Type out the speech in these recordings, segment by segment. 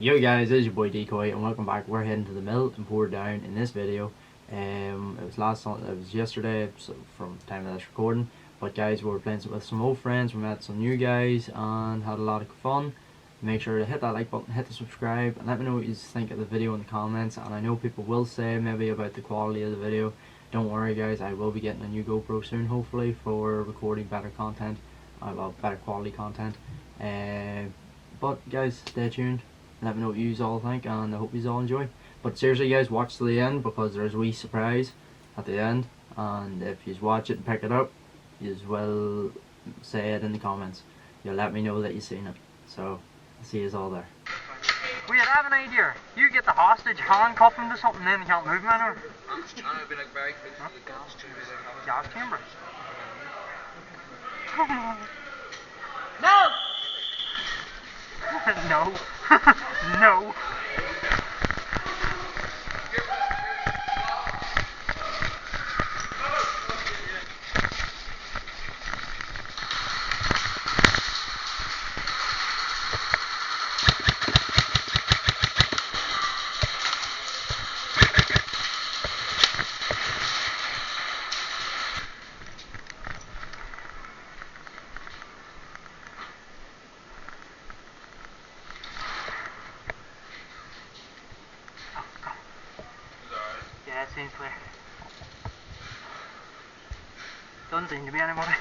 Yo guys, this is your boy Decoy and welcome back. We're heading to the mill in Portadown in this video. It was yesterday, so from the time of this recording. But guys, we were playing with some old friends, we met some new guys and had a lot of fun. Make sure to hit that like button, hit the subscribe, and let me know what you think of the video in the comments. And I know people will say maybe about the quality of the video. Don't worry guys, I will be getting a new GoPro soon, hopefully, for recording better content, better quality content. But guys, stay tuned. Let me know what you all think, and I hope you all enjoy. But seriously guys, watch to the end because there's a wee surprise at the end, and if you watch it and pick it up, you will say it in the comments. You'll let me know that you've seen it. So, I'll see you all there. Wait, I have an idea. You get the hostage, handcuff him to something, then he can't move him anywhere. I'd be like very close to the Gas chamber. No! No. No. Yeah, it seems clear. Doesn't seem to be anybody.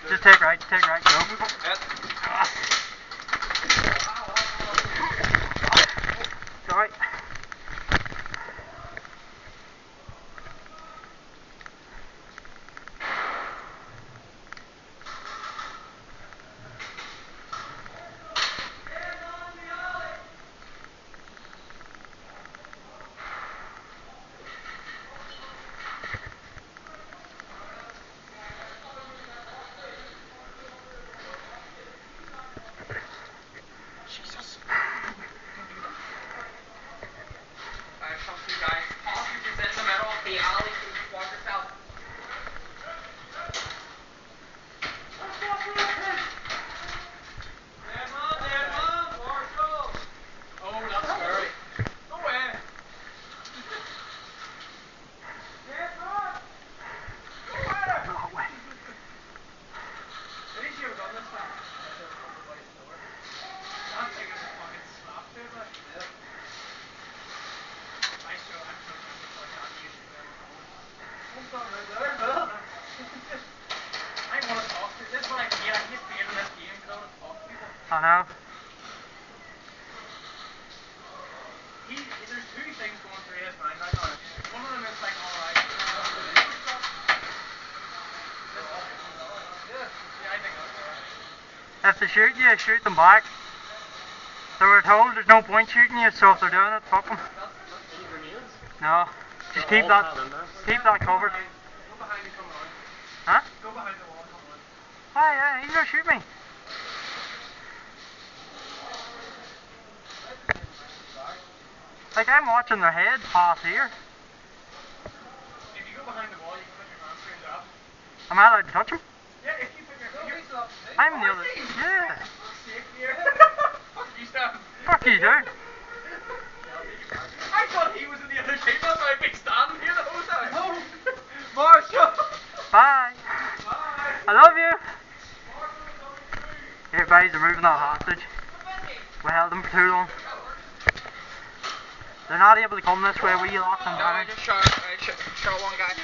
Just take right, go. It's alright. Jesus. Alright, come through guys. Hostages in the middle of the alley, so just watch yourself. Dead man, Marshall! Oh, that's scary. Go away. Dead man! Go away! No way. At least you have done this time. That thing is a fucking slap, dude, like. Yeah. I'm so tempted like that music there. What's that right there, man? I want to talk to you. This is what I hate. I hate being in this game because I want to talk to people. I know. There's two things going through his mind right now. One of them is like, alright. Yeah, I think that's alright. If they shoot you, shoot them back. They were told there's no point shooting you, so if they're doing it, fuck them. Any grenades? No. Just keep that covered. Go behind me, come on. Huh? Go behind the wall, come on. Hey, he's gonna shoot me. Like, I'm watching their head pass here. If you go behind the wall, you can put your hand straight up. Am I allowed to touch him? Yeah, if you put your finger up. I'm the other. Yeah. Fuck you, Steph. Fuck you, dude. I thought he was in the other team, that's why I've been standing here the whole time. No. Marshall. Bye. Bye. I love you. Here, guys, they're moving that hostage. We held them for too long. They're not able to come this way. We locked them down. I just shot one guy.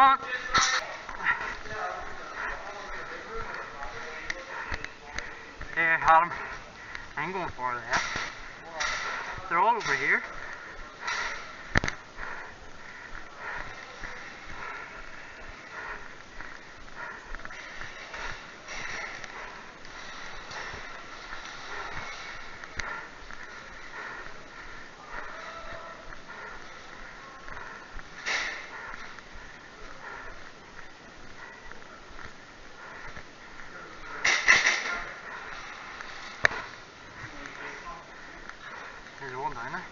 on. There, Adam. I ain't going far left. They're all over here. There's one down there.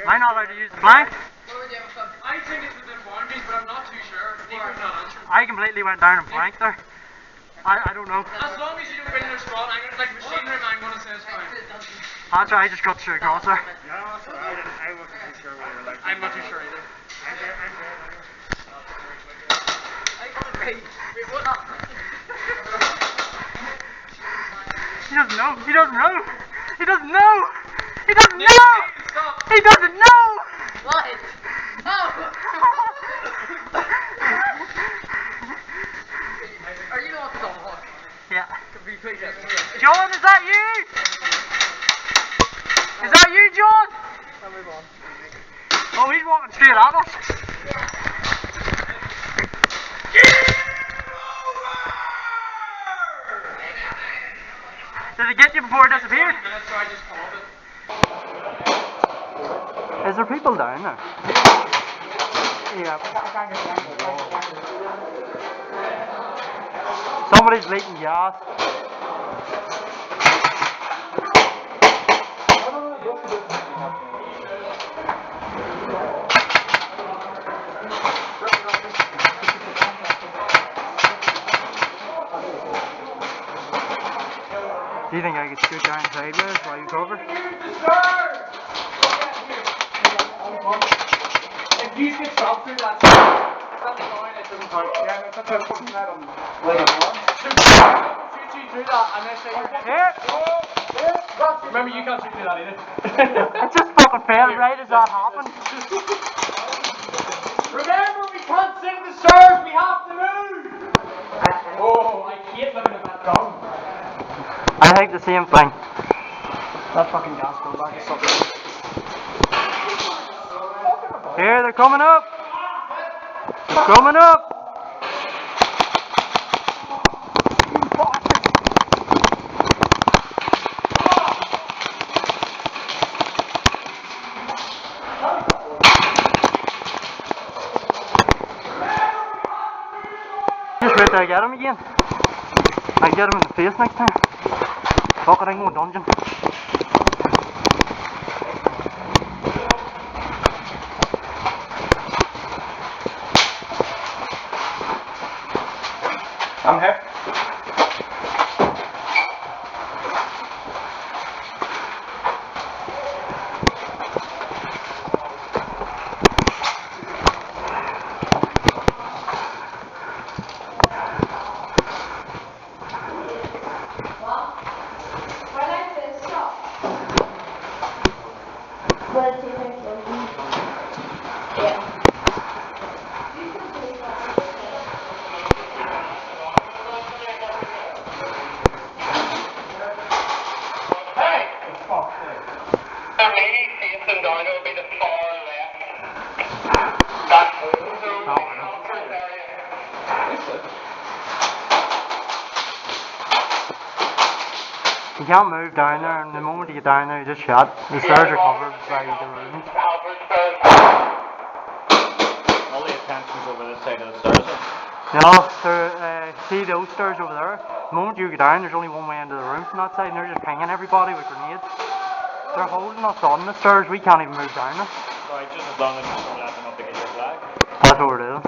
Am I not allowed to use the plank? I think it's within boundaries, but I'm not too sure. Nico's not answering. I completely went down and planked there. I don't know. As long as you don't win their spot, I'm gonna, like machinery, I'm gonna say it's fine. That's why I just cut straight across there. I wasn't too sure where you're like. I'm not too sure either. I'm there. He doesn't know. He doesn't know. He doesn't know. He doesn't know. Stop. He doesn't know. What? No! Are you on the hook? Yeah. Please, John, is that you? Is that you, John? I'll move on. Oh, he's walking straight at us. Did it get you before it disappeared? Minutes, so I just called it. Is there people down there? Yeah. Somebody's leaking gas. Do you think I could scoot down sideways while you cover? If you get dropped through that it's annoying, it doesn't count. Yeah, that's what I'm putting that on. Shoot you through that and then say Here! remember you can't shoot through that either. It just fucking fell right as that happened. Remember we can't sing the stars, we have to move! Oh, I hate looking at that drum. I think the same thing. That fucking gas goes back to something. Here, they're coming up. They're coming up. Just wait till I get him again. I can get him in the face next time. Fuck it, I can go dungeon. I'm here. Oh, I know. You can't move down there, and the moment you get down there, you just shut. The stairs are covered by the rooms. All the attention's over this side of the stairs. No, see those stairs over there? The moment you get down, there's only one way into the room from that side, and they're just pinging everybody with grenades. They're holding us on the stairs, we can't even move down them. Right, just as long as you don't let them up to get your flag. That's what we're doing.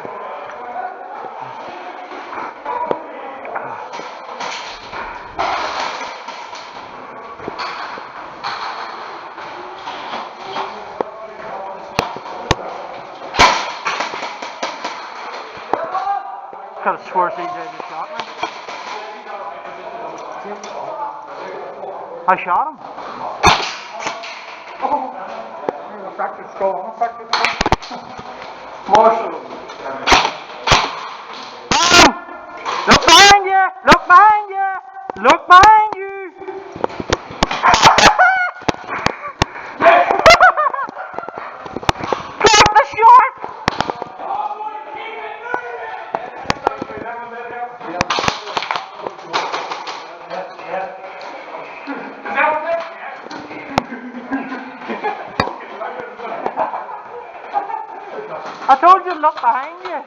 Could have swore CJ just shot me. I shot him. Fractured skull. Fractured skull. Marshall. Look behind you! Look behind you! Look behind you! Crack the short! I told you to look behind you.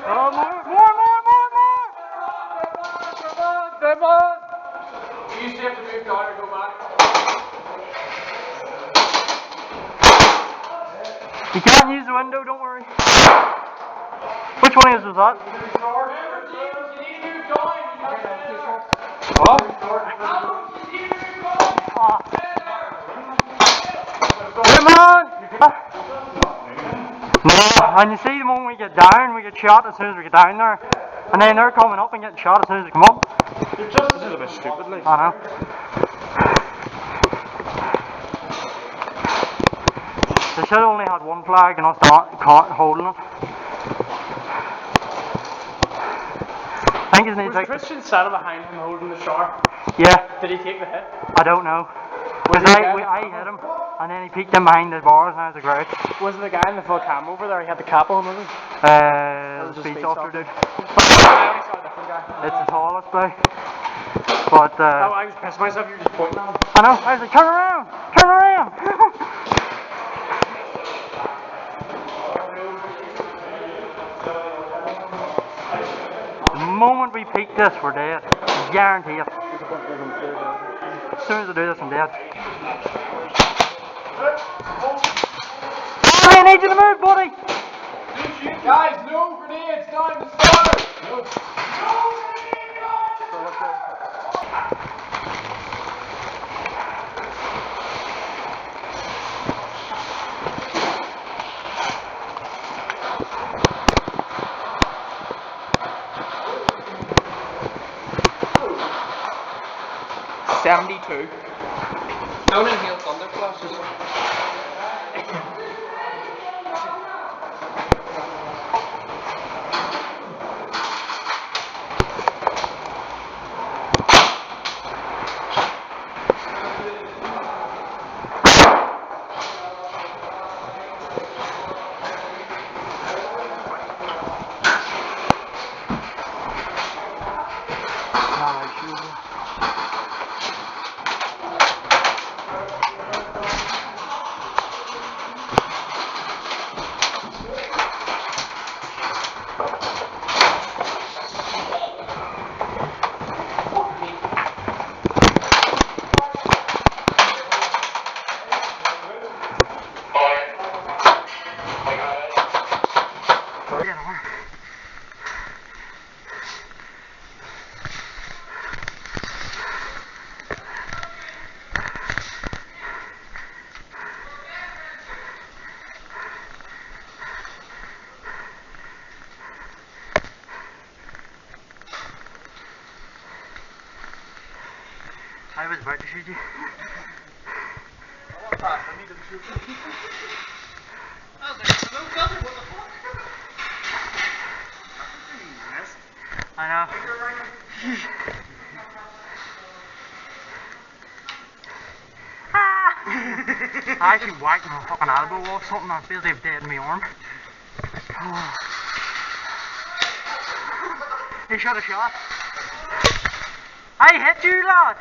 Oh, more. Come on. You used to have to move down or go back. You can't use the window, don't worry. Which one was that? What? Come on! No, and you see the moment we get down, we get shot as soon as we get down there. And then they're coming up and getting shot as soon as they come up. You're just a little bit stupid, like. I know. They should have only had one flag and us not holding it. I think his name's Was Christian standing behind him holding the shark? Yeah, Did he take the hit? I don't know. Because I hit him, and then he peeked in behind the bars, and I was like, right. Was it the guy in the full cam over there? He had the cap on, wasn't he? The just speech speech officer officer. dude. I only saw a different guy. It's the tallest guy. But, Oh, I was pissed myself, you were just pointing at him. I know, I was like, turn around! Turn around! The moment we peak this, we're dead. Guarantee it. As soon as I do this, I'm dead. I need you to move, buddy! Guys, no grenades down the stairs! No. Don't inhale thunder flashes. I was about to shoot you. I know. Ah! I actually whacked my fucking elbow off something. I feel they've dead in my arm. Oh. He shot a shot. I hit you, lad.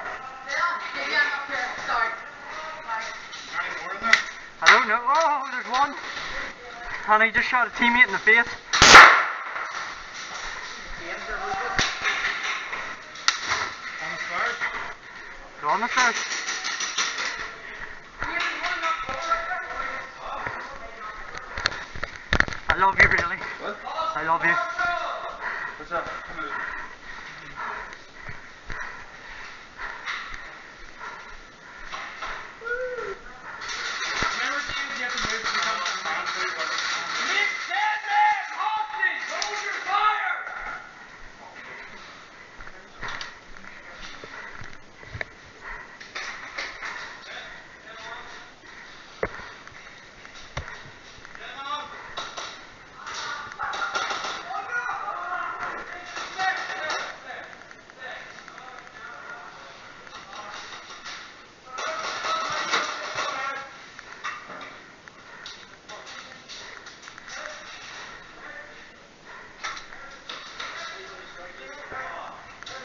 Maybe I'm up here. Sorry. I don't know. Oh, there's one. And he just shot a teammate in the face. Go on the stairs. I love you, really. What? I love you. What's up? Remember, James, you have to move to become a man. Nick, stand back! Hostage! Hold your fire!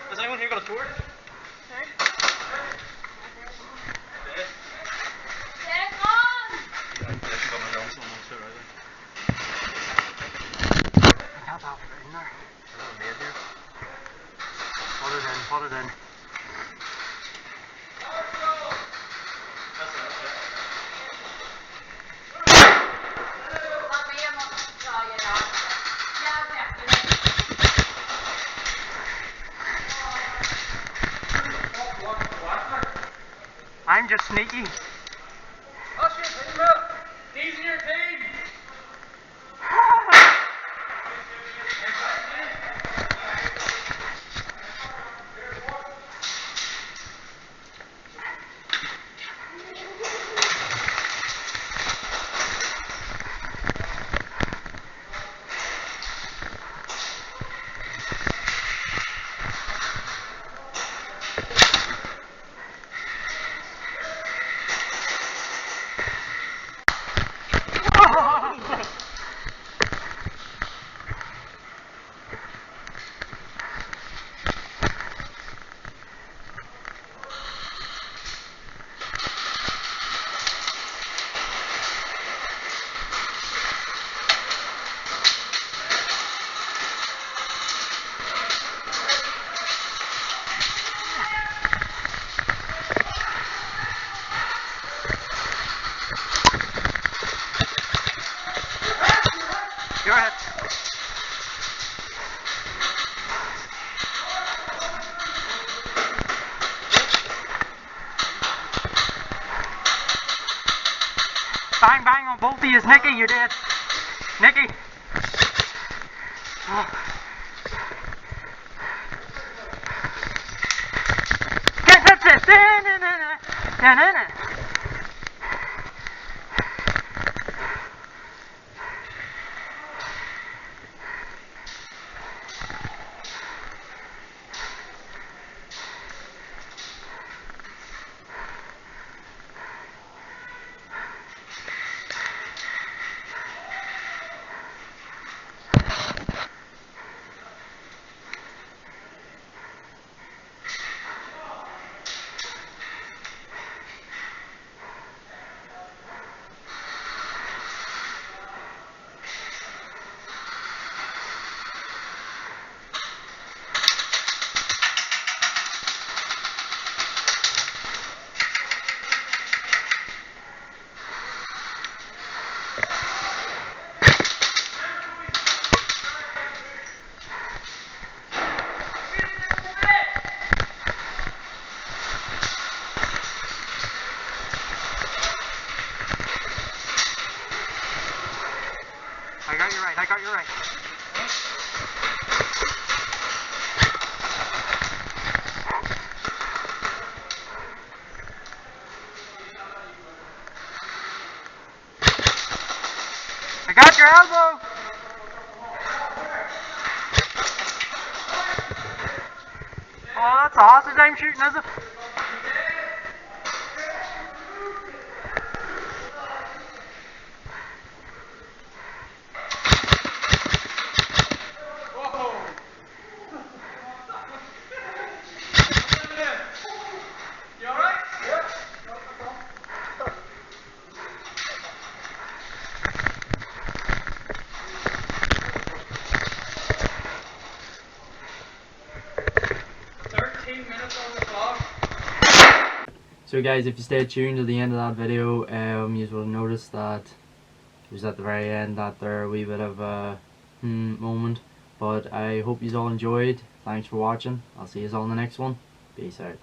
Has anyone here got a sword? I can't have it in there. Put it in, put it in. I'm just sneaky. That's your team, bro. These are your team. Go ahead. Bang, bang on both of you. Nicky, you're dead. Nicky. Oh. Get it. Da-na-na. I got you right. I got your elbow. Oh, that's a hostage I'm shooting, is it? So guys, if you stay tuned to the end of that video, you will notice that it was at the very end that there a wee bit of a moment. But I hope you all enjoyed. Thanks for watching. I'll see you all in the next one. Peace out.